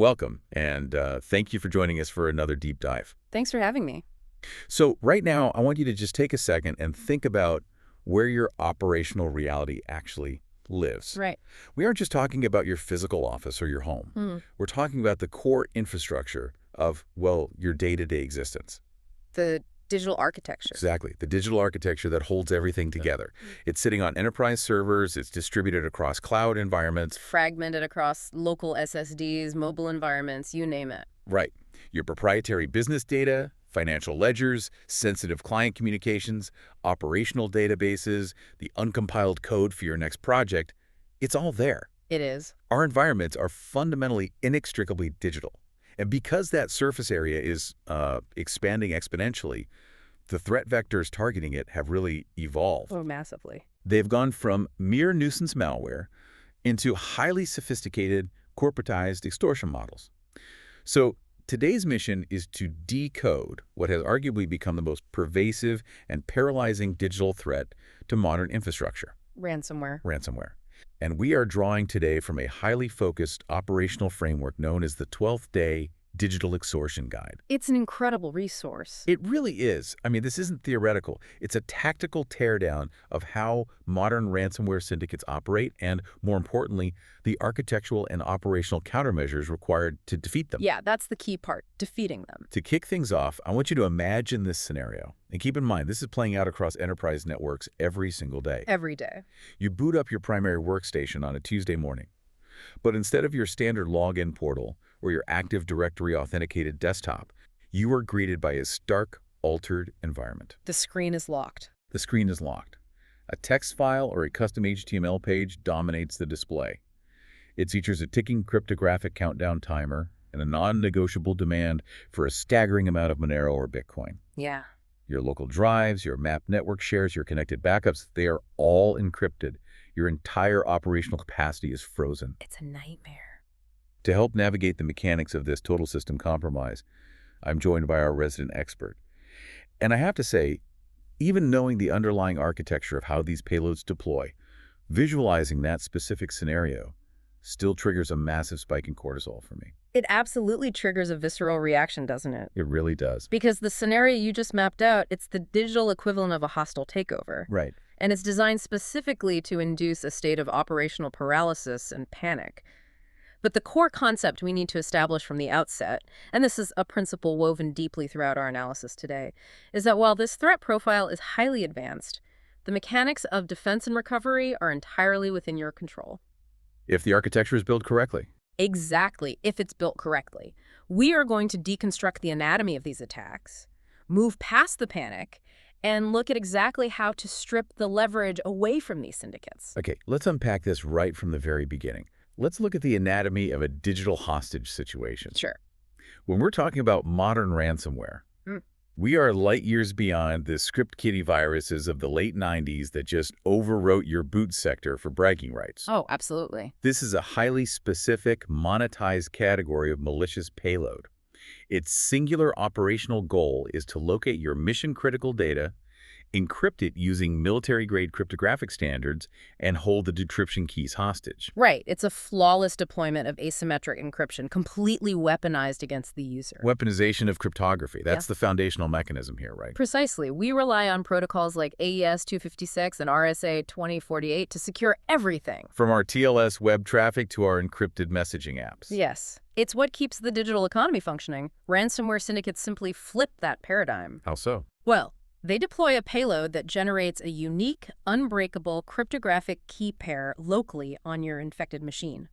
Welcome, and thank you for joining us for another deep dive. Thanks for having me. So right now, I want you to just take a second and think about where your operational reality actually lives. Right. We aren't just talking about your physical office or your home. We're talking about the core infrastructure of, well, your day-to-day existence. The digital architecture. Exactly. The digital architecture that holds everything together. It's sitting on enterprise servers. It's distributed across cloud environments. Fragmented across local SSDs, mobile environments, you name it. Right. Your proprietary business data, financial ledgers, sensitive client communications, operational databases, the uncompiled code for your next project, it's all there. It is. Our environments are fundamentally inextricably digital. And because that surface area is expanding exponentially, the threat vectors targeting it have really evolved. Oh, massively. They've gone from mere nuisance malware into highly sophisticated, corporatized extortion models. So today's mission is to decode what has arguably become the most pervasive and paralyzing digital threat to modern infrastructure. Ransomware. Ransomware. And we are drawing today from a highly focused operational framework known as the 12th Day Digital Extortion Guide. It's an incredible resource. It really is. I mean, this isn't theoretical. It's a tactical teardown of how modern ransomware syndicates operate and, more importantly, the architectural and operational countermeasures required to defeat them. Yeah, that's the key part, defeating them. To kick things off, I want you to imagine this scenario. And keep in mind, this is playing out across enterprise networks every single day. Every day. You boot up your primary workstation on a Tuesday morning. But instead of your standard login portal or your Active Directory authenticated desktop, you are greeted by a stark, altered environment. The screen is locked. The screen is locked. A text file or a custom HTML page dominates the display. It features a ticking cryptographic countdown timer and a non-negotiable demand for a staggering amount of Monero or Bitcoin. Yeah. Your local drives, your mapped network shares, your connected backups, they are all encrypted. Your entire operational capacity is frozen. It's a nightmare. To help navigate the mechanics of this total system compromise, I'm joined by our resident expert. And I have to say, even knowing the underlying architecture of how these payloads deploy, visualizing that specific scenario still triggers a massive spike in cortisol for me. It absolutely triggers a visceral reaction, doesn't it? It really does. Because the scenario you just mapped out, it's the digital equivalent of a hostile takeover. Right. And it's designed specifically to induce a state of operational paralysis and panic. But the core concept we need to establish from the outset, and this is a principle woven deeply throughout our analysis today, is that while this threat profile is highly advanced, the mechanics of defense and recovery are entirely within your control. If the architecture is built correctly. Exactly, if it's built correctly. We are going to deconstruct the anatomy of these attacks, move past the panic, and look at exactly how to strip the leverage away from these syndicates. Okay, let's unpack this right from the very beginning. Let's look at the anatomy of a digital hostage situation. Sure. When we're talking about modern ransomware, we are light years beyond the script kiddie viruses of the late 90s that just overwrote your boot sector for bragging rights. Oh, absolutely. This is a highly specific, monetized category of malicious payload. Its singular operational goal is to locate your mission-critical data, encrypt it using military-grade cryptographic standards, and hold the decryption keys hostage. Right. It's a flawless deployment of asymmetric encryption, completely weaponized against the user. Weaponization of cryptography. That's the foundational mechanism here, right? Precisely. We rely on protocols like AES 256 and RSA 2048 to secure everything. From our TLS web traffic to our encrypted messaging apps. Yes. It's what keeps the digital economy functioning. Ransomware syndicates simply flip that paradigm. How so? Well, they deploy a payload that generates a unique, unbreakable cryptographic key pair locally on your infected machine.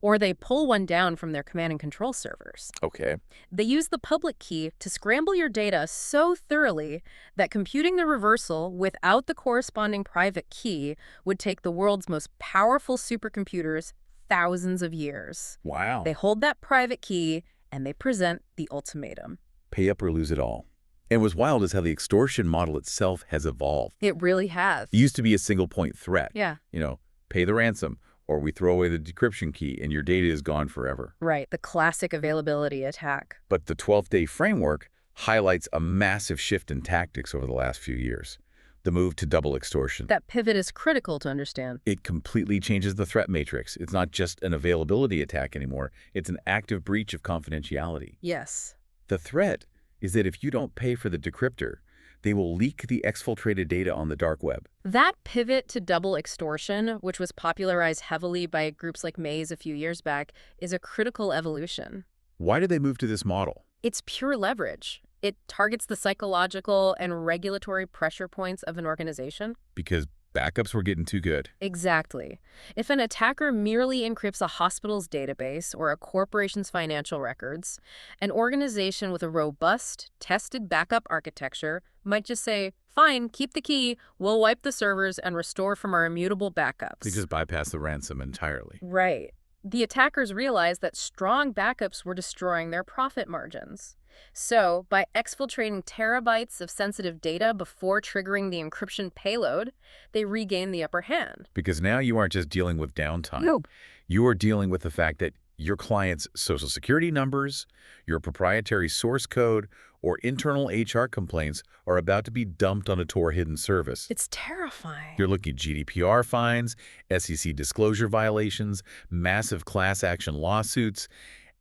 Or they pull one down from their command and control servers. Okay. They use the public key to scramble your data so thoroughly that computing the reversal without the corresponding private key would take the world's most powerful supercomputers thousands of years. Wow. They hold that private key and they present the ultimatum. Pay up or lose it all. And what's wild is how the extortion model itself has evolved. It really has. It used to be a single point threat. Yeah. You know, pay the ransom or we throw away the decryption key and your data is gone forever. Right, the classic availability attack. But the 12th Day framework highlights a massive shift in tactics over the last few years. The move to double extortion. That pivot is critical to understand. It completely changes the threat matrix. It's not just an availability attack anymore. It's an active breach of confidentiality. Yes. The threat is that if you don't pay for the decryptor, they will leak the exfiltrated data on the dark web. That pivot to double extortion, which was popularized heavily by groups like Maze a few years back, is a critical evolution. Why did they move to this model? It's pure leverage. It targets the psychological and regulatory pressure points of an organization. Because backups were getting too good. Exactly. If an attacker merely encrypts a hospital's database or a corporation's financial records, an organization with a robust, tested backup architecture might just say, fine, keep the key, we'll wipe the servers and restore from our immutable backups. They just bypass the ransom entirely. Right. The attackers realized that strong backups were destroying their profit margins. So, by exfiltrating terabytes of sensitive data before triggering the encryption payload, they regained the upper hand. Because now you aren't just dealing with downtime. Nope. You are dealing with the fact that your client's social security numbers, your proprietary source code, or internal HR complaints are about to be dumped on a Tor hidden service. It's terrifying. You're looking at GDPR fines, SEC disclosure violations, massive class action lawsuits,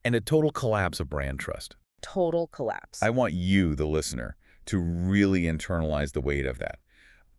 and a total collapse of brand trust. Total collapse. I want you, the listener, to really internalize the weight of that.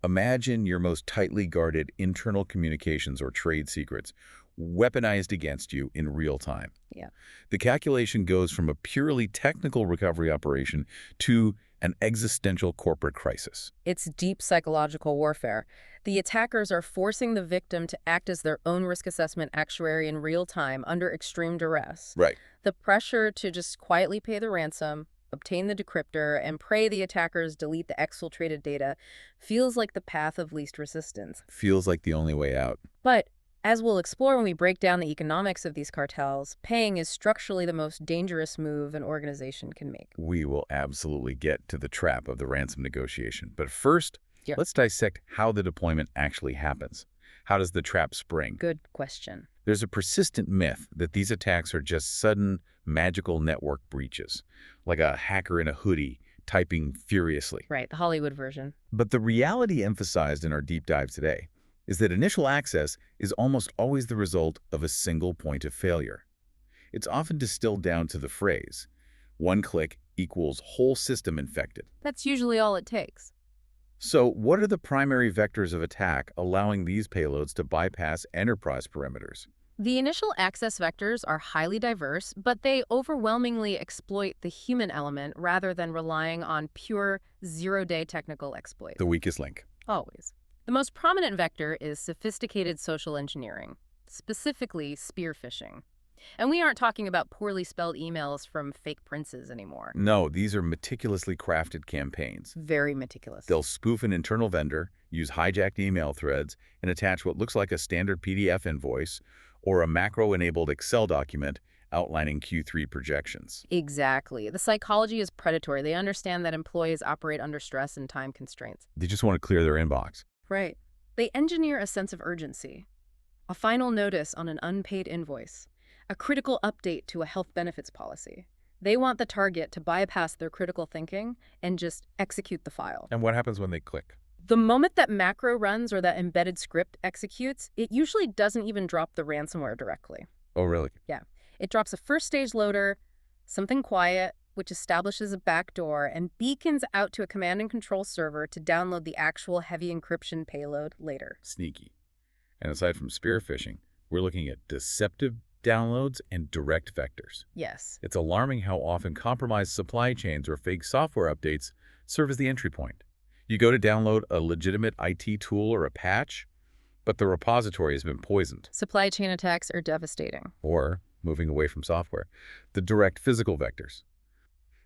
Imagine your most tightly guarded internal communications or trade secrets weaponized against you in real time. Yeah. The calculation goes from a purely technical recovery operation to an existential corporate crisis. It's deep psychological warfare. The attackers are forcing the victim to act as their own risk assessment actuary in real time under extreme duress. Right. The pressure to just quietly pay the ransom, obtain the decryptor, and pray the attackers delete the exfiltrated data feels like the path of least resistance. Feels like the only way out. But as we'll explore when we break down the economics of these cartels, paying is structurally the most dangerous move an organization can make. We will absolutely get to the trap of the ransom negotiation. But first, Yeah. let's dissect how the deployment actually happens. How does the trap spring? Good question. There's a persistent myth that these attacks are just sudden, magical network breaches, like a hacker in a hoodie typing furiously. Right, the Hollywood version. But the reality emphasized in our deep dive today is that initial access is almost always the result of a single point of failure. It's often distilled down to the phrase, one click equals whole system infected. That's usually all it takes. So what are the primary vectors of attack allowing these payloads to bypass enterprise perimeters? The initial access vectors are highly diverse, but they overwhelmingly exploit the human element rather than relying on pure zero-day technical exploits. The weakest link. Always. The most prominent vector is sophisticated social engineering, specifically spear phishing. And we aren't talking about poorly spelled emails from fake princes anymore. No, these are meticulously crafted campaigns. Very meticulous. They'll spoof an internal vendor, use hijacked email threads, and attach what looks like a standard PDF invoice or a macro-enabled Excel document outlining Q3 projections. Exactly. The psychology is predatory. They understand that employees operate under stress and time constraints. They just want to clear their inbox. Right. They engineer a sense of urgency, a final notice on an unpaid invoice, a critical update to a health benefits policy. They want the target to bypass their critical thinking and just execute the file. And what happens when they click? The moment that macro runs or that embedded script executes, it usually doesn't even drop the ransomware directly. Oh, really? Yeah. It drops a first-stage loader, something quiet, which establishes a backdoor and beacons out to a command and control server to download the actual heavy encryption payload later. Sneaky. And aside from spear phishing, we're looking at deceptive downloads and direct vectors. Yes. It's alarming how often compromised supply chains or fake software updates serve as the entry point. You go to download a legitimate IT tool or a patch, but the repository has been poisoned. Supply chain attacks are devastating. Or, moving away from software, the direct physical vectors.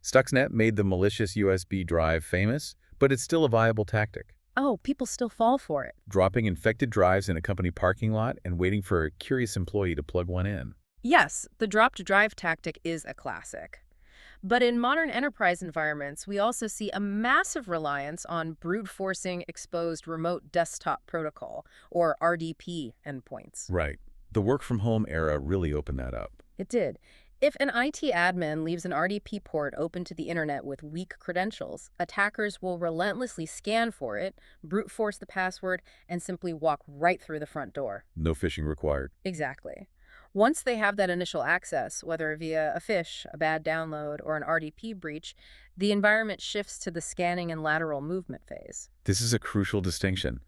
Stuxnet made the malicious USB drive famous, but it's still a viable tactic. Oh, people still fall for it. Dropping infected drives in a company parking lot and waiting for a curious employee to plug one in. Yes, the drop-to-drive tactic is a classic. But in modern enterprise environments, we also see a massive reliance on brute-forcing exposed remote desktop protocol, or RDP, endpoints. Right. The work-from-home era really opened that up. It did. If an IT admin leaves an RDP port open to the internet with weak credentials, attackers will relentlessly scan for it, brute force the password, and simply walk right through the front door. No phishing required. Exactly. Once they have that initial access, whether via a phish, a bad download, or an RDP breach, the environment shifts to the scanning and lateral movement phase. This is a crucial distinction.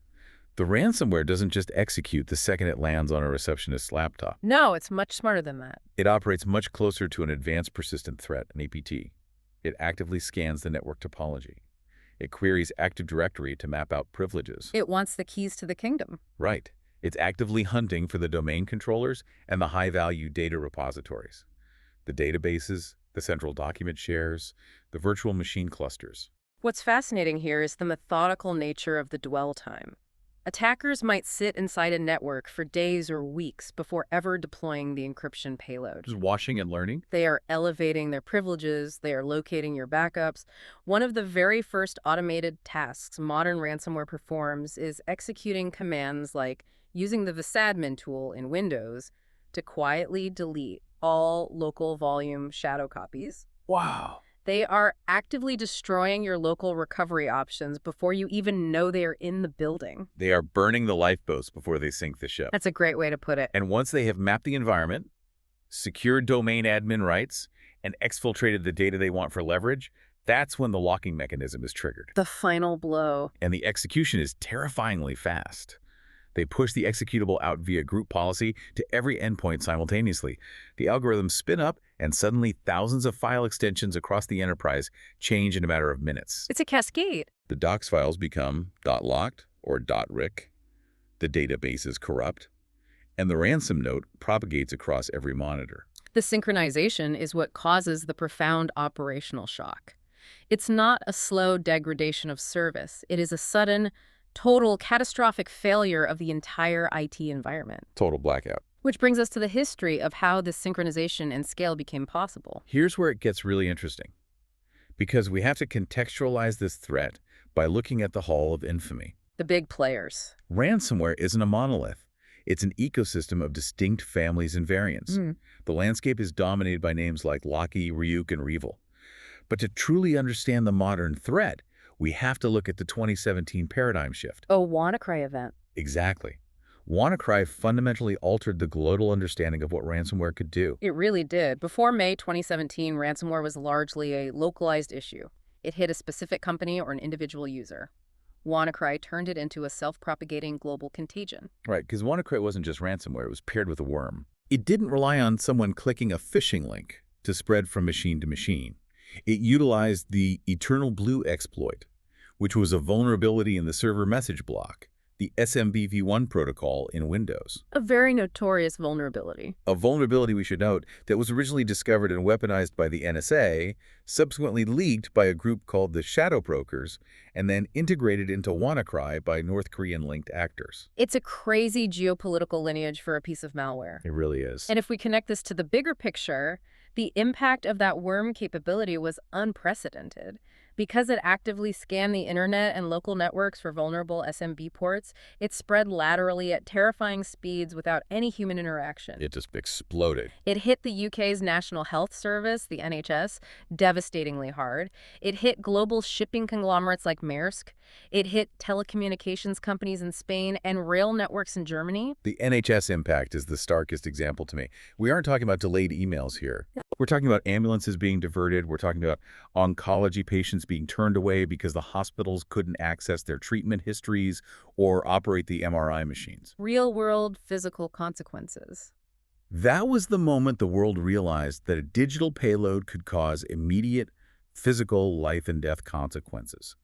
The ransomware doesn't just execute the second it lands on a receptionist's laptop. No, it's much smarter than that. It operates much closer to an advanced persistent threat, an APT. It actively scans the network topology. It queries Active Directory to map out privileges. It wants the keys to the kingdom. Right. It's actively hunting for the domain controllers and the high-value data repositories. The databases, the central document shares, the virtual machine clusters. What's fascinating here is the methodical nature of the dwell time. Attackers might sit inside a network for days or weeks before ever deploying the encryption payload. Just watching and learning? They are elevating their privileges, they are locating your backups. One of the very first automated tasks modern ransomware performs is executing commands like using the sysadmin tool in Windows to quietly delete all local volume shadow copies. Wow. They are actively destroying your local recovery options before you even know they are in the building. They are burning the lifeboats before they sink the ship. That's a great way to put it. And once they have mapped the environment, secured domain admin rights, and exfiltrated the data they want for leverage, that's when the locking mechanism is triggered. The final blow. And the execution is terrifyingly fast. They push the executable out via group policy to every endpoint simultaneously. The algorithms spin up, and suddenly thousands of file extensions across the enterprise change in a matter of minutes. It's a cascade. The docs files become .locked or .ric. The database is corrupt. And the ransom note propagates across every monitor. The synchronization is what causes the profound operational shock. It's not a slow degradation of service. It is a sudden, total, catastrophic failure of the entire IT environment. Total blackout. Which brings us to the history of how this synchronization and scale became possible. Here's where it gets really interesting. Because we have to contextualize this threat by looking at the Hall of Infamy. The big players. Ransomware isn't a monolith. It's an ecosystem of distinct families and variants. The landscape is dominated by names like Locky, Ryuk, and Revil. But to truly understand the modern threat, we have to look at the 2017 paradigm shift. A WannaCry event. Exactly. WannaCry fundamentally altered the global understanding of what ransomware could do. It really did. Before May 2017, ransomware was largely a localized issue. It hit a specific company or an individual user. WannaCry turned it into a self-propagating global contagion. Right, because WannaCry wasn't just ransomware, it was paired with a worm. It didn't rely on someone clicking a phishing link to spread from machine to machine. It utilized the Eternal Blue exploit, which was a vulnerability in the server message block, the SMBv1 protocol in Windows. A very notorious vulnerability. A vulnerability, we should note, that was originally discovered and weaponized by the NSA, subsequently leaked by a group called the Shadow Brokers, and then integrated into WannaCry by North Korean-linked actors. It's a crazy geopolitical lineage for a piece of malware. It really is. And if we connect this to the bigger picture, the impact of that worm capability was unprecedented. Because it actively scanned the internet and local networks for vulnerable SMB ports, it spread laterally at terrifying speeds without any human interaction. It just exploded. It hit the UK's National Health Service, the NHS, devastatingly hard. It hit global shipping conglomerates like Maersk. It hit telecommunications companies in Spain and rail networks in Germany. The NHS impact is the starkest example to me. We aren't talking about delayed emails here. We're talking about ambulances being diverted. We're talking about oncology patients being turned away because the hospitals couldn't access their treatment histories or operate the MRI machines. Real-world physical consequences. That was the moment the world realized that a digital payload could cause immediate physical life and death consequences.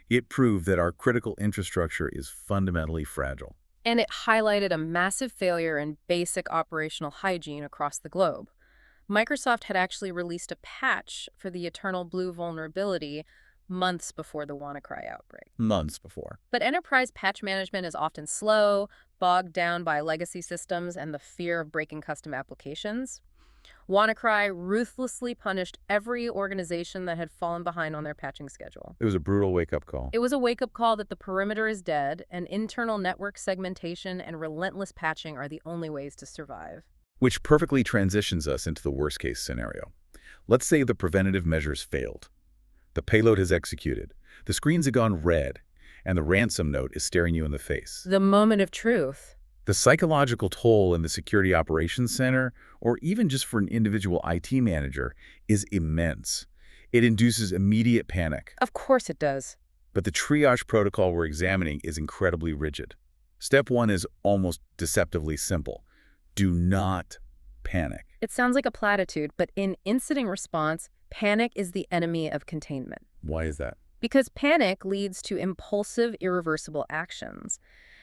It proved that our critical infrastructure is fundamentally fragile. And it highlighted a massive failure in basic operational hygiene across the globe. Microsoft had actually released a patch for the Eternal Blue vulnerability months before the WannaCry outbreak. Months before. But enterprise patch management is often slow, bogged down by legacy systems and the fear of breaking custom applications. WannaCry ruthlessly punished every organization that had fallen behind on their patching schedule. It was a brutal wake-up call. It was a wake-up call that the perimeter is dead, and internal network segmentation and relentless patching are the only ways to survive. Which perfectly transitions us into the worst-case scenario. Let's say the preventative measures failed. The payload has executed, the screens have gone red, and the ransom note is staring you in the face. The moment of truth. The psychological toll in the Security Operations Center, or even just for an individual IT manager, is immense. It induces immediate panic. Of course it does. But the triage protocol we're examining is incredibly rigid. Step 1 is almost deceptively simple. Do not panic. It sounds like a platitude, but in incident response, panic is the enemy of containment. Why is that? Because panic leads to impulsive, irreversible actions.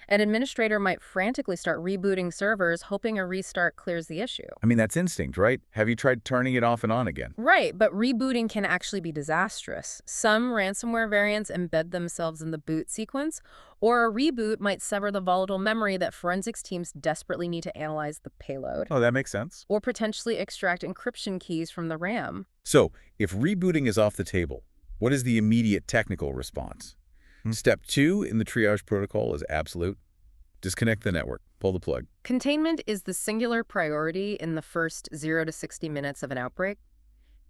An administrator might frantically start rebooting servers, hoping a restart clears the issue. I mean, that's instinct, right? Have you tried turning it off and on again? Right, but rebooting can actually be disastrous. Some ransomware variants embed themselves in the boot sequence, or a reboot might sever the volatile memory that forensics teams desperately need to analyze the payload. Oh, that makes sense. Or potentially extract encryption keys from the RAM. So, if rebooting is off the table, what is the immediate technical response? Step 2 in the triage protocol is absolute. Disconnect the network. Pull the plug. Containment is the singular priority in the first 0 to 60 minutes of an outbreak.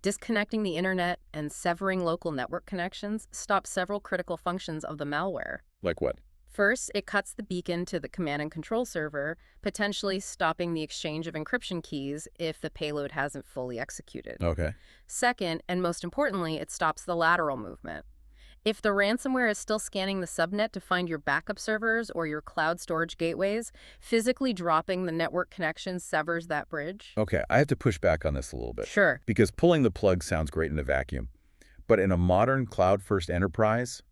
Disconnecting the internet and severing local network connections stops several critical functions of the malware. Like what? First, it cuts the beacon to the command and control server, potentially stopping the exchange of encryption keys if the payload hasn't fully executed. Okay. Second, and most importantly, it stops the lateral movement. If the ransomware is still scanning the subnet to find your backup servers or your cloud storage gateways, physically dropping the network connection severs that bridge. Okay, I have to push back on this a little bit. Sure. Because pulling the plug sounds great in a vacuum. But in a modern cloud-first enterprise,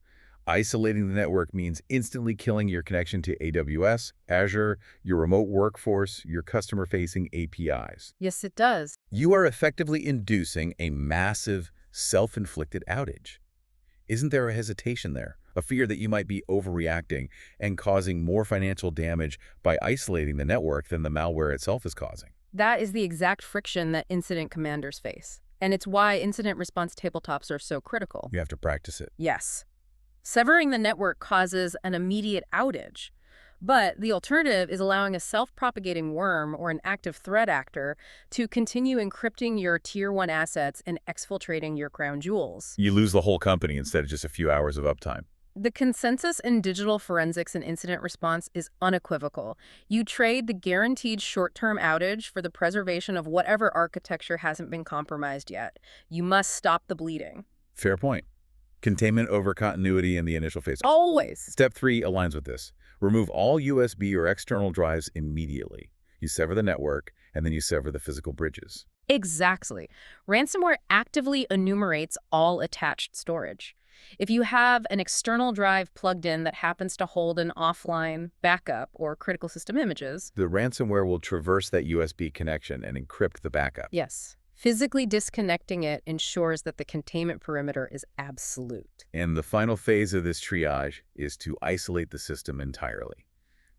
isolating the network means instantly killing your connection to AWS, Azure, your remote workforce, your customer-facing APIs. Yes, it does. You are effectively inducing a massive, self-inflicted outage. Isn't there a hesitation there? A fear that you might be overreacting and causing more financial damage by isolating the network than the malware itself is causing? That is the exact friction that incident commanders face. And it's why incident response tabletops are so critical. You have to practice it. Yes. Severing the network causes an immediate outage. But the alternative is allowing a self-propagating worm or an active threat actor to continue encrypting your Tier 1 assets and exfiltrating your crown jewels. You lose the whole company instead of just a few hours of uptime. The consensus in digital forensics and incident response is unequivocal. You trade the guaranteed short-term outage for the preservation of whatever architecture hasn't been compromised yet. You must stop the bleeding. Fair point. Containment over continuity in the initial phase. Always. Step 3 aligns with this. Remove all USB or external drives immediately. You sever the network, and then you sever the physical bridges. Exactly. Ransomware actively enumerates all attached storage. If you have an external drive plugged in that happens to hold an offline backup or critical system images, The ransomware will traverse that USB connection and encrypt the backup. yes, physically disconnecting it ensures that the containment perimeter is absolute. And the final phase of this triage is to isolate the system entirely.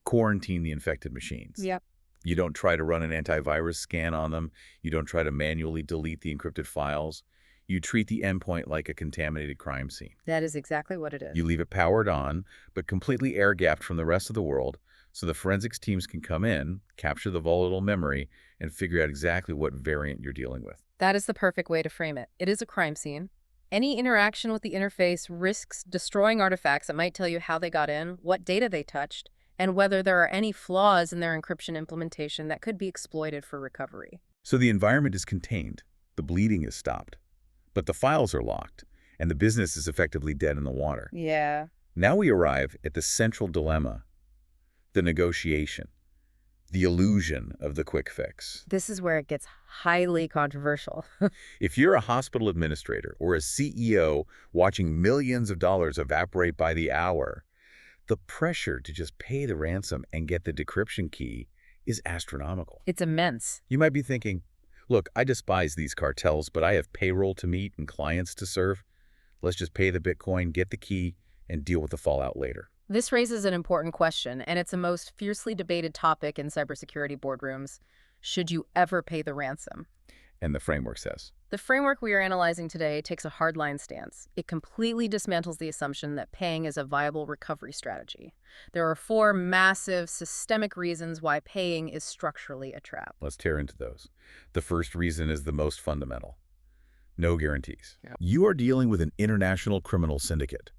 Quarantine the infected machines. Yep. You don't try to run an antivirus scan on them. You don't try to manually delete the encrypted files. You treat the endpoint like a contaminated crime scene. That is exactly what it is. You leave it powered on, but completely air-gapped from the rest of the world, so the forensics teams can come in, capture the volatile memory, and figure out exactly what variant you're dealing with. That is the perfect way to frame it. It is a crime scene. Any interaction with the interface risks destroying artifacts that might tell you how they got in, what data they touched, and whether there are any flaws in their encryption implementation that could be exploited for recovery. So the environment is contained, the bleeding is stopped, but the files are locked, and the business is effectively dead in the water. Yeah. Now we arrive at the central dilemma, the negotiation, the illusion of the quick fix. This is where it gets highly controversial. If you're a hospital administrator or a CEO watching millions of dollars evaporate by the hour, the pressure to just pay the ransom and get the decryption key is astronomical. It's immense. You might be thinking, look, I despise these cartels, but I have payroll to meet and clients to serve. Let's just pay the Bitcoin, get the key, and deal with the fallout later. This raises an important question, and it's a most fiercely debated topic in cybersecurity boardrooms. Should you ever pay the ransom? And the framework says, The framework we are analyzing today takes a hardline stance. It completely dismantles the assumption that paying is a viable recovery strategy. There are 4 massive systemic reasons why paying is structurally a trap. Let's tear into those. The first reason is the most fundamental. No guarantees. Yep. You are dealing with an international criminal syndicate.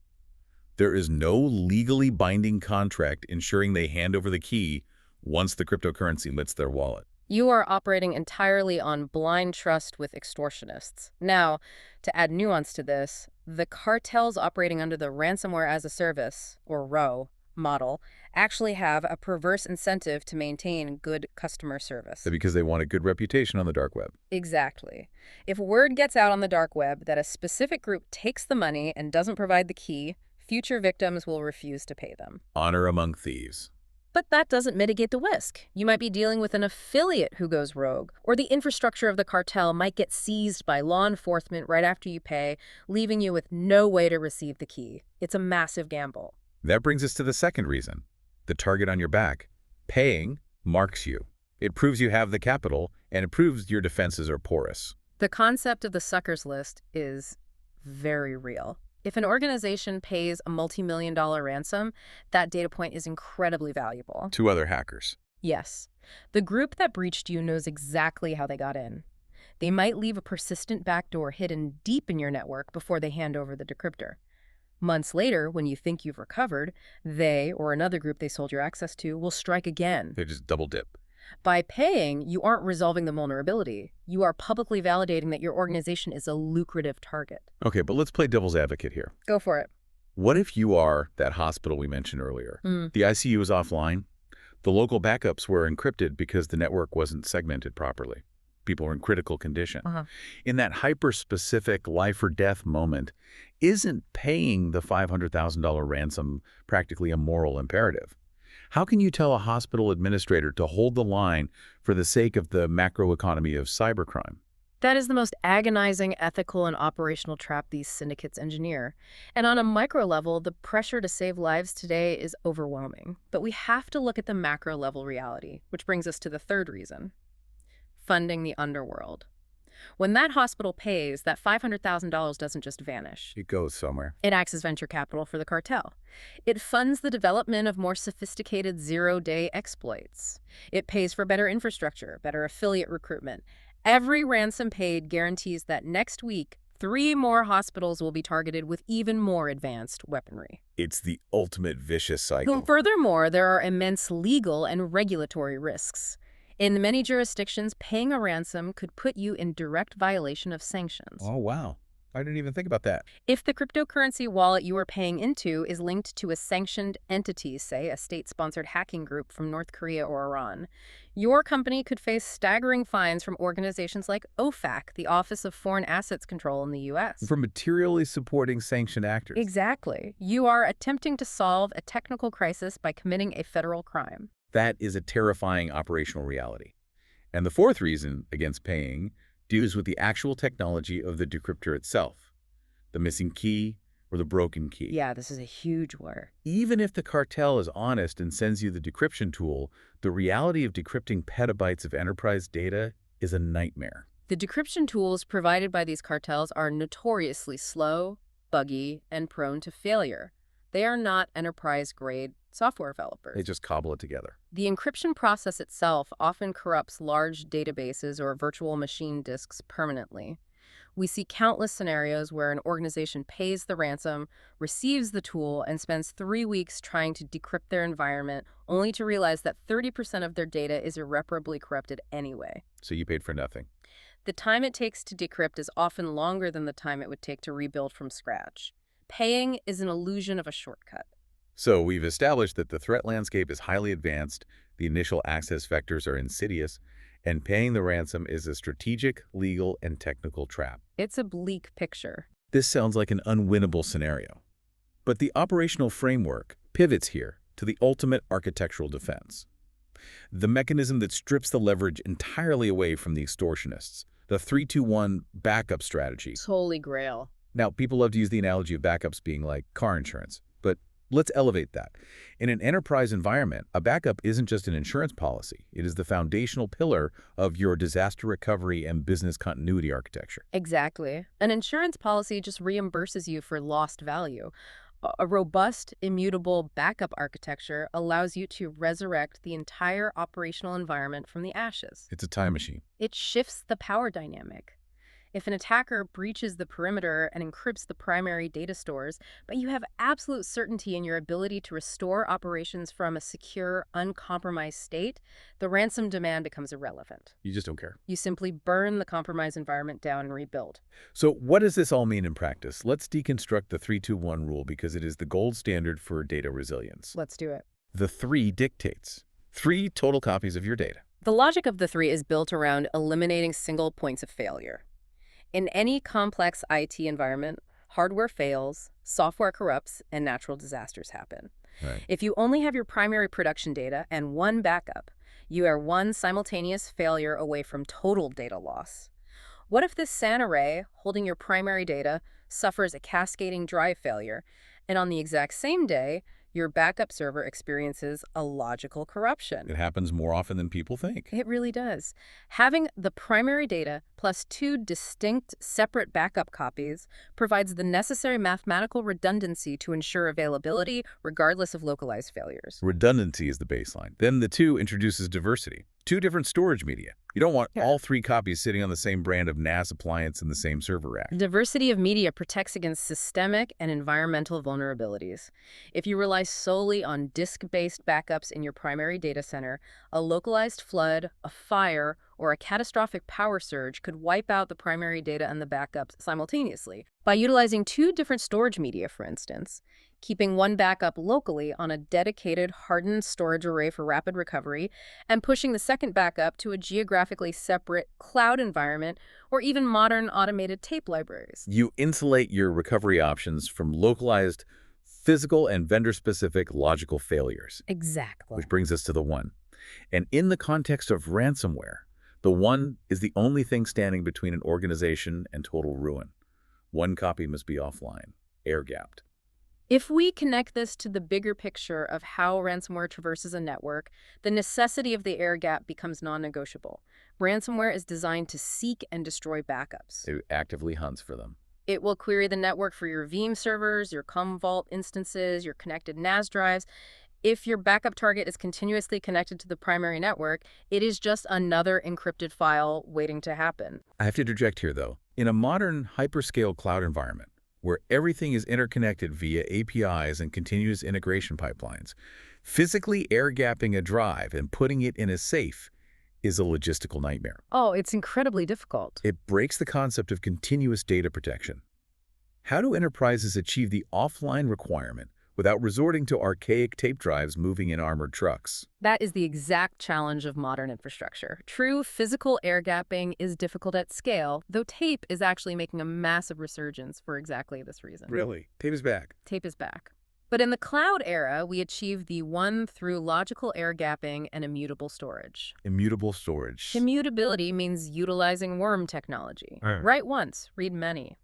There is no legally binding contract ensuring they hand over the key once the cryptocurrency hits their wallet. You are operating entirely on blind trust with extortionists. Now, to add nuance to this, the cartels operating under the ransomware as a service, or RAW, model actually have a perverse incentive to maintain good customer service. Because they want a good reputation on the dark web. Exactly. If word gets out on the dark web that a specific group takes the money and doesn't provide the key, future victims will refuse to pay them. Honor among thieves. But that doesn't mitigate the risk. You might be dealing with an affiliate who goes rogue, or the infrastructure of the cartel might get seized by law enforcement right after you pay, leaving you with no way to receive the key. It's a massive gamble. That brings us to the second reason. The target on your back. Paying marks you. It proves you have the capital, and it proves your defenses are porous. The concept of the suckers list is very real. If an organization pays a multi-million-dollar ransom, that data point is incredibly valuable. To other hackers. Yes. The group that breached you knows exactly how they got in. They might leave a persistent backdoor hidden deep in your network before they hand over the decryptor. Months later, when you think you've recovered, they, or another group they sold your access to, will strike again. They just double dip. By paying, you aren't resolving the vulnerability. You are publicly validating that your organization is a lucrative target. Okay, but let's play devil's advocate here. Go for it. What if you are that hospital we mentioned earlier? The ICU is offline. The local backups were encrypted because the network wasn't segmented properly. People are in critical condition. In that hyper-specific life or death moment, isn't paying the $500,000 ransom practically a moral imperative? How can you tell a hospital administrator to hold the line for the sake of the macroeconomy of cybercrime? That is the most agonizing ethical and operational trap these syndicates engineer. And on a micro level, the pressure to save lives today is overwhelming. But we have to look at the macro level reality, which brings us to the third reason. Funding the underworld. When that hospital pays, that $500,000 doesn't just vanish. It goes somewhere. It acts as venture capital for the cartel. It funds the development of more sophisticated zero-day exploits. It pays for better infrastructure, better affiliate recruitment. Every ransom paid guarantees that next week, 3 more hospitals will be targeted with even more advanced weaponry. It's the ultimate vicious cycle. Furthermore, there are immense legal and regulatory risks. In many jurisdictions, paying a ransom could put you in direct violation of sanctions. Oh, wow. I didn't even think about that. If the cryptocurrency wallet you are paying into is linked to a sanctioned entity, say a state-sponsored hacking group from North Korea or Iran, your company could face staggering fines from organizations like OFAC, the Office of Foreign Assets Control in the U.S. For materially supporting sanctioned actors. Exactly. You are attempting to solve a technical crisis by committing a federal crime. That is a terrifying operational reality. And the fourth reason against paying deals with the actual technology of the decryptor itself, the missing key or the broken key. Yeah, this is a huge worry. Even if the cartel is honest and sends you the decryption tool, the reality of decrypting petabytes of enterprise data is a nightmare. The decryption tools provided by these cartels are notoriously slow, buggy, and prone to failure. They are not enterprise-grade software developers. They just cobble it together. The encryption process itself often corrupts large databases or virtual machine disks permanently. We see countless scenarios where an organization pays the ransom, receives the tool, and spends 3 weeks trying to decrypt their environment, only to realize that 30% of their data is irreparably corrupted anyway. So you paid for nothing. The time it takes to decrypt is often longer than the time it would take to rebuild from scratch. Paying is an illusion of a shortcut. So we've established that the threat landscape is highly advanced, the initial access vectors are insidious, and paying the ransom is a strategic, legal, and technical trap. It's a bleak picture. This sounds like an unwinnable scenario. But the operational framework pivots here to the ultimate architectural defense. The mechanism that strips the leverage entirely away from the extortionists, the 3-2-1 backup strategy. Holy grail. Now, people love to use the analogy of backups being like car insurance, but Let's elevate that. In an enterprise environment, a backup isn't just an insurance policy. It is the foundational pillar of your disaster recovery and business continuity architecture. Exactly. An insurance policy just reimburses you for lost value. A robust, immutable backup architecture allows you to resurrect the entire operational environment from the ashes. It's a time machine. It shifts the power dynamic. If an attacker breaches the perimeter and encrypts the primary data stores, but you have absolute certainty in your ability to restore operations from a secure, uncompromised state, the ransom demand becomes irrelevant. You just don't care. You simply burn the compromised environment down and rebuild. So what does this all mean in practice? Let's deconstruct the 3-2-1 rule because it is the gold standard for data resilience. Let's do it. The 3 dictates 3 total copies of your data. The logic of the 3 is built around eliminating single points of failure. In any complex IT environment, hardware fails, software corrupts, and natural disasters happen. Right. If you only have your primary production data and one backup, you are one simultaneous failure away from total data loss. What if this SAN array holding your primary data suffers a cascading drive failure, and on the exact same day, your backup server experiences a logical corruption? It happens more often than people think. It really does. Having the primary data plus 2 distinct, separate backup copies provides the necessary mathematical redundancy to ensure availability regardless of localized failures. Redundancy is the baseline. Then the 2 introduces diversity. 2 different storage media. You don't want all 3 copies sitting on the same brand of NAS appliance in the same server rack. Diversity of media protects against systemic and environmental vulnerabilities. If you rely solely on disk-based backups in your primary data center, a localized flood, a fire, or a catastrophic power surge could wipe out the primary data and the backups simultaneously. By utilizing 2 different storage media, for instance, keeping one backup locally on a dedicated hardened storage array for rapid recovery, and pushing the second backup to a geographically separate cloud environment or even modern automated tape libraries. You insulate your recovery options from localized physical and vendor-specific logical failures. Exactly. Which brings us to the 1. And in the context of ransomware, the 1 is the only thing standing between an organization and total ruin. 1 copy must be offline, air-gapped. If we connect this to the bigger picture of how ransomware traverses a network, the necessity of the air gap becomes non-negotiable. Ransomware is designed to seek and destroy backups. It actively hunts for them. It will query the network for your Veeam servers, your Commvault instances, your connected NAS drives. If your backup target is continuously connected to the primary network, it is just another encrypted file waiting to happen. I have to interject here, though. In a modern hyperscale cloud environment, where everything is interconnected via APIs and continuous integration pipelines, physically air-gapping a drive and putting it in a safe is a logistical nightmare. Oh, it's incredibly difficult. It breaks the concept of continuous data protection. How do enterprises achieve the offline requirement without resorting to archaic tape drives moving in armored trucks? That is the exact challenge of modern infrastructure. True physical air gapping is difficult at scale, though tape is actually making a massive resurgence for exactly this reason. Really? Tape is back. Tape is back. But in the cloud era, we achieved the 1 through logical air gapping and immutable storage. Immutable storage. Immutability means utilizing worm technology. Write once, read many.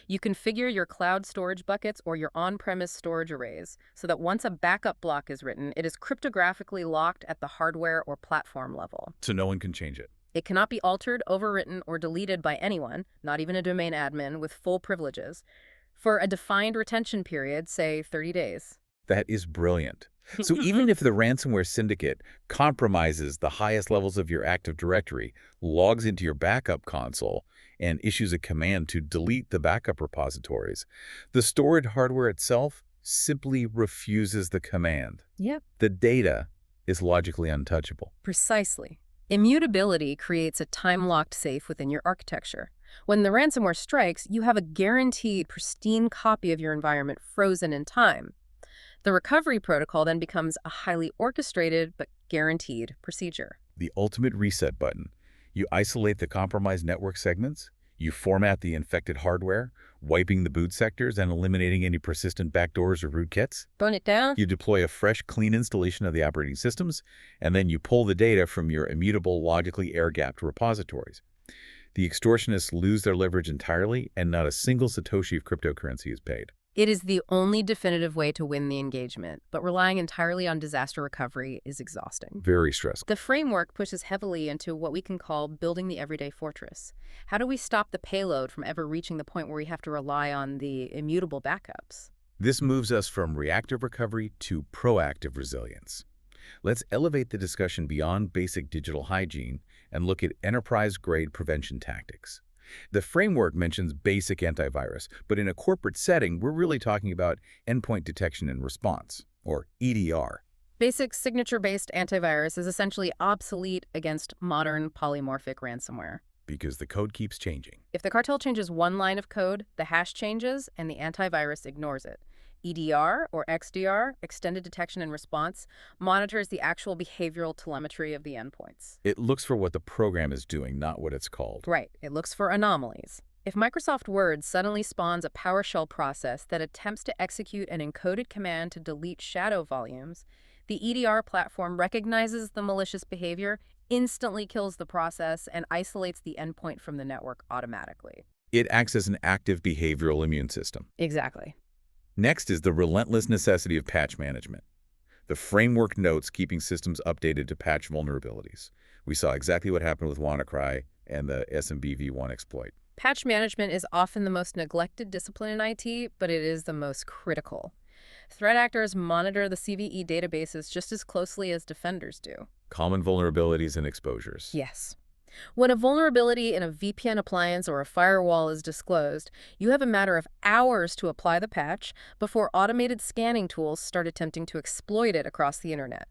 You configure your cloud storage buckets or your on-premise storage arrays so that once a backup block is written, it is cryptographically locked at the hardware or platform level. So no one can change it. It cannot be altered, overwritten, or deleted by anyone, not even a domain admin with full privileges, for a defined retention period, say 30 days. That is brilliant. So even if the ransomware syndicate compromises the highest levels of your Active Directory, logs into your backup console, and issues a command to delete the backup repositories, the storage hardware itself simply refuses the command. Yep. The data is logically untouchable. Precisely. Immutability creates a time-locked safe within your architecture. When the ransomware strikes, you have a guaranteed pristine copy of your environment frozen in time. The recovery protocol then becomes a highly orchestrated but guaranteed procedure. The ultimate reset button. You isolate the compromised network segments, you format the infected hardware, wiping the boot sectors and eliminating any persistent backdoors or rootkits. Burn it down. You deploy a fresh, clean installation of the operating systems, and then you pull the data from your immutable, logically air-gapped repositories. The extortionists lose their leverage entirely, and not a single Satoshi of cryptocurrency is paid. It is the only definitive way to win the engagement, but relying entirely on disaster recovery is exhausting. Very stressful. The framework pushes heavily into what we can call building the everyday fortress. How do we stop the payload from ever reaching the point where we have to rely on the immutable backups? This moves us from reactive recovery to proactive resilience. Let's elevate the discussion beyond basic digital hygiene and look at enterprise-grade prevention tactics. The framework mentions basic antivirus, but in a corporate setting, we're really talking about endpoint detection and response, or EDR. Basic signature-based antivirus is essentially obsolete against modern polymorphic ransomware. Because the code keeps changing. If the cartel changes one line of code, the hash changes and the antivirus ignores it. EDR, or XDR, Extended Detection and Response, monitors the actual behavioral telemetry of the endpoints. It looks for what the program is doing, not what it's called. Right. It looks for anomalies. If Microsoft Word suddenly spawns a PowerShell process that attempts to execute an encoded command to delete shadow volumes, the EDR platform recognizes the malicious behavior, instantly kills the process, and isolates the endpoint from the network automatically. It acts as an active behavioral immune system. Exactly. Next is the relentless necessity of patch management. The framework notes keeping systems updated to patch vulnerabilities. We saw exactly what happened with WannaCry and the SMB-v1 exploit. Patch management is often the most neglected discipline in IT, but it is the most critical. Threat actors monitor the CVE databases just as closely as defenders do. Common vulnerabilities and exposures. Yes. When a vulnerability in a VPN appliance or a firewall is disclosed, you have a matter of hours to apply the patch before automated scanning tools start attempting to exploit it across the internet.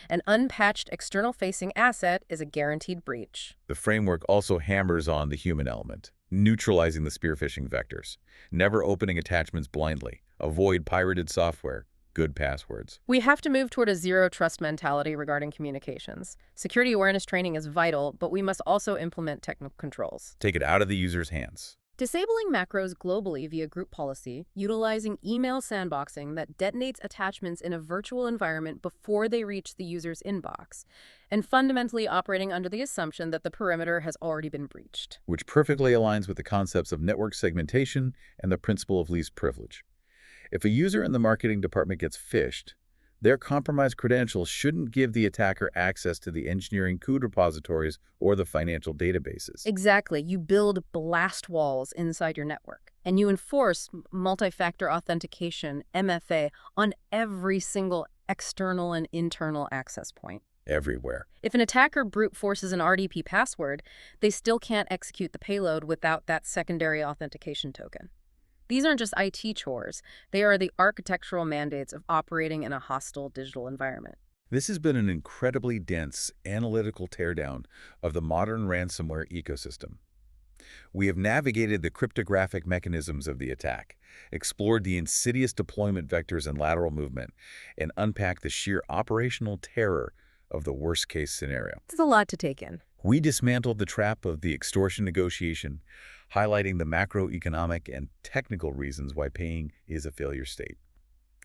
An unpatched external-facing asset is a guaranteed breach. The framework also hammers on the human element, neutralizing the spear phishing vectors, never opening attachments blindly, avoid pirated software, good passwords. We have to move toward a zero-trust mentality regarding communications. Security awareness training is vital, but we must also implement technical controls. Take it out of the user's hands. Disabling macros globally via group policy, utilizing email sandboxing that detonates attachments in a virtual environment before they reach the user's inbox, and fundamentally operating under the assumption that the perimeter has already been breached. Which perfectly aligns with the concepts of network segmentation and the principle of least privilege. If a user in the marketing department gets phished, their compromised credentials shouldn't give the attacker access to the engineering code repositories or the financial databases. Exactly. You build blast walls inside your network, and you enforce multi-factor authentication, MFA, on every single external and internal access point. Everywhere. If an attacker brute forces an RDP password, they still can't execute the payload without that secondary authentication token. These aren't just IT chores. They are the architectural mandates of operating in a hostile digital environment. This has been an incredibly dense, analytical teardown of the modern ransomware ecosystem. We have navigated the cryptographic mechanisms of the attack, explored the insidious deployment vectors and lateral movement, and unpacked the sheer operational terror of the worst-case scenario. It's a lot to take in. We dismantled the trap of the extortion negotiation, highlighting the macroeconomic and technical reasons why paying is a failure state.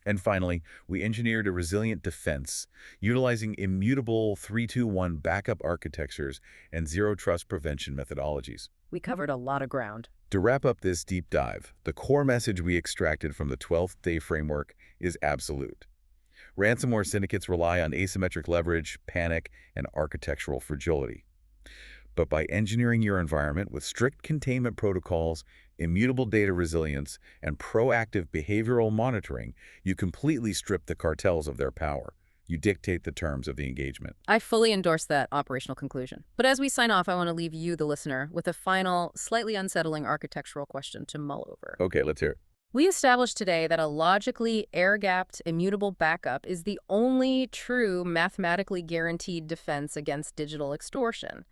And finally, we engineered a resilient defense, utilizing immutable 3-2-1 backup architectures and zero-trust prevention methodologies. We covered a lot of ground. To wrap up this deep dive, the core message we extracted from the 12th Day framework is absolute. Ransomware syndicates rely on asymmetric leverage, panic, and architectural fragility. But by engineering your environment with strict containment protocols, immutable data resilience, and proactive behavioral monitoring, you completely strip the cartels of their power. You dictate the terms of the engagement. I fully endorse that operational conclusion. But as we sign off, I want to leave you, the listener, with a final, slightly unsettling architectural question to mull over. Okay, let's hear it. We established today that a logically air-gapped, immutable backup is the only true mathematically guaranteed defense against digital extortion.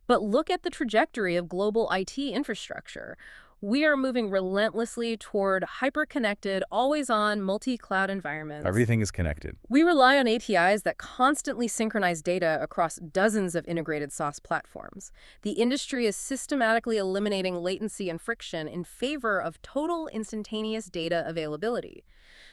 But look at the trajectory of global IT infrastructure. We are moving relentlessly toward hyper-connected, always-on, multi-cloud environments. Everything is connected. We rely on APIs that constantly synchronize data across dozens of integrated SaaS platforms. The industry is systematically eliminating latency and friction in favor of total instantaneous data availability.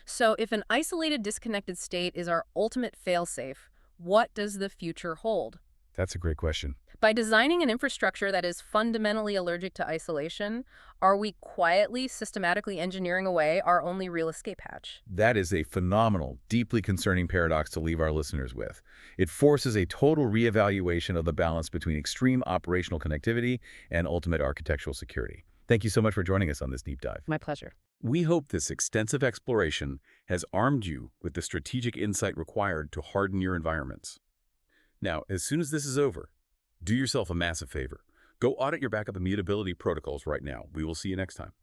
So if an isolated, disconnected state is our ultimate fail-safe, what does the future hold? That's a great question. By designing an infrastructure that is fundamentally allergic to isolation, are we quietly, systematically engineering away our only real escape hatch? That is a phenomenal, deeply concerning paradox to leave our listeners with. It forces a total reevaluation of the balance between extreme operational connectivity and ultimate architectural security. Thank you so much for joining us on this deep dive. My pleasure. We hope this extensive exploration has armed you with the strategic insight required to harden your environments. Now, as soon as this is over, do yourself a massive favor. Go audit your backup immutability protocols right now. We will see you next time.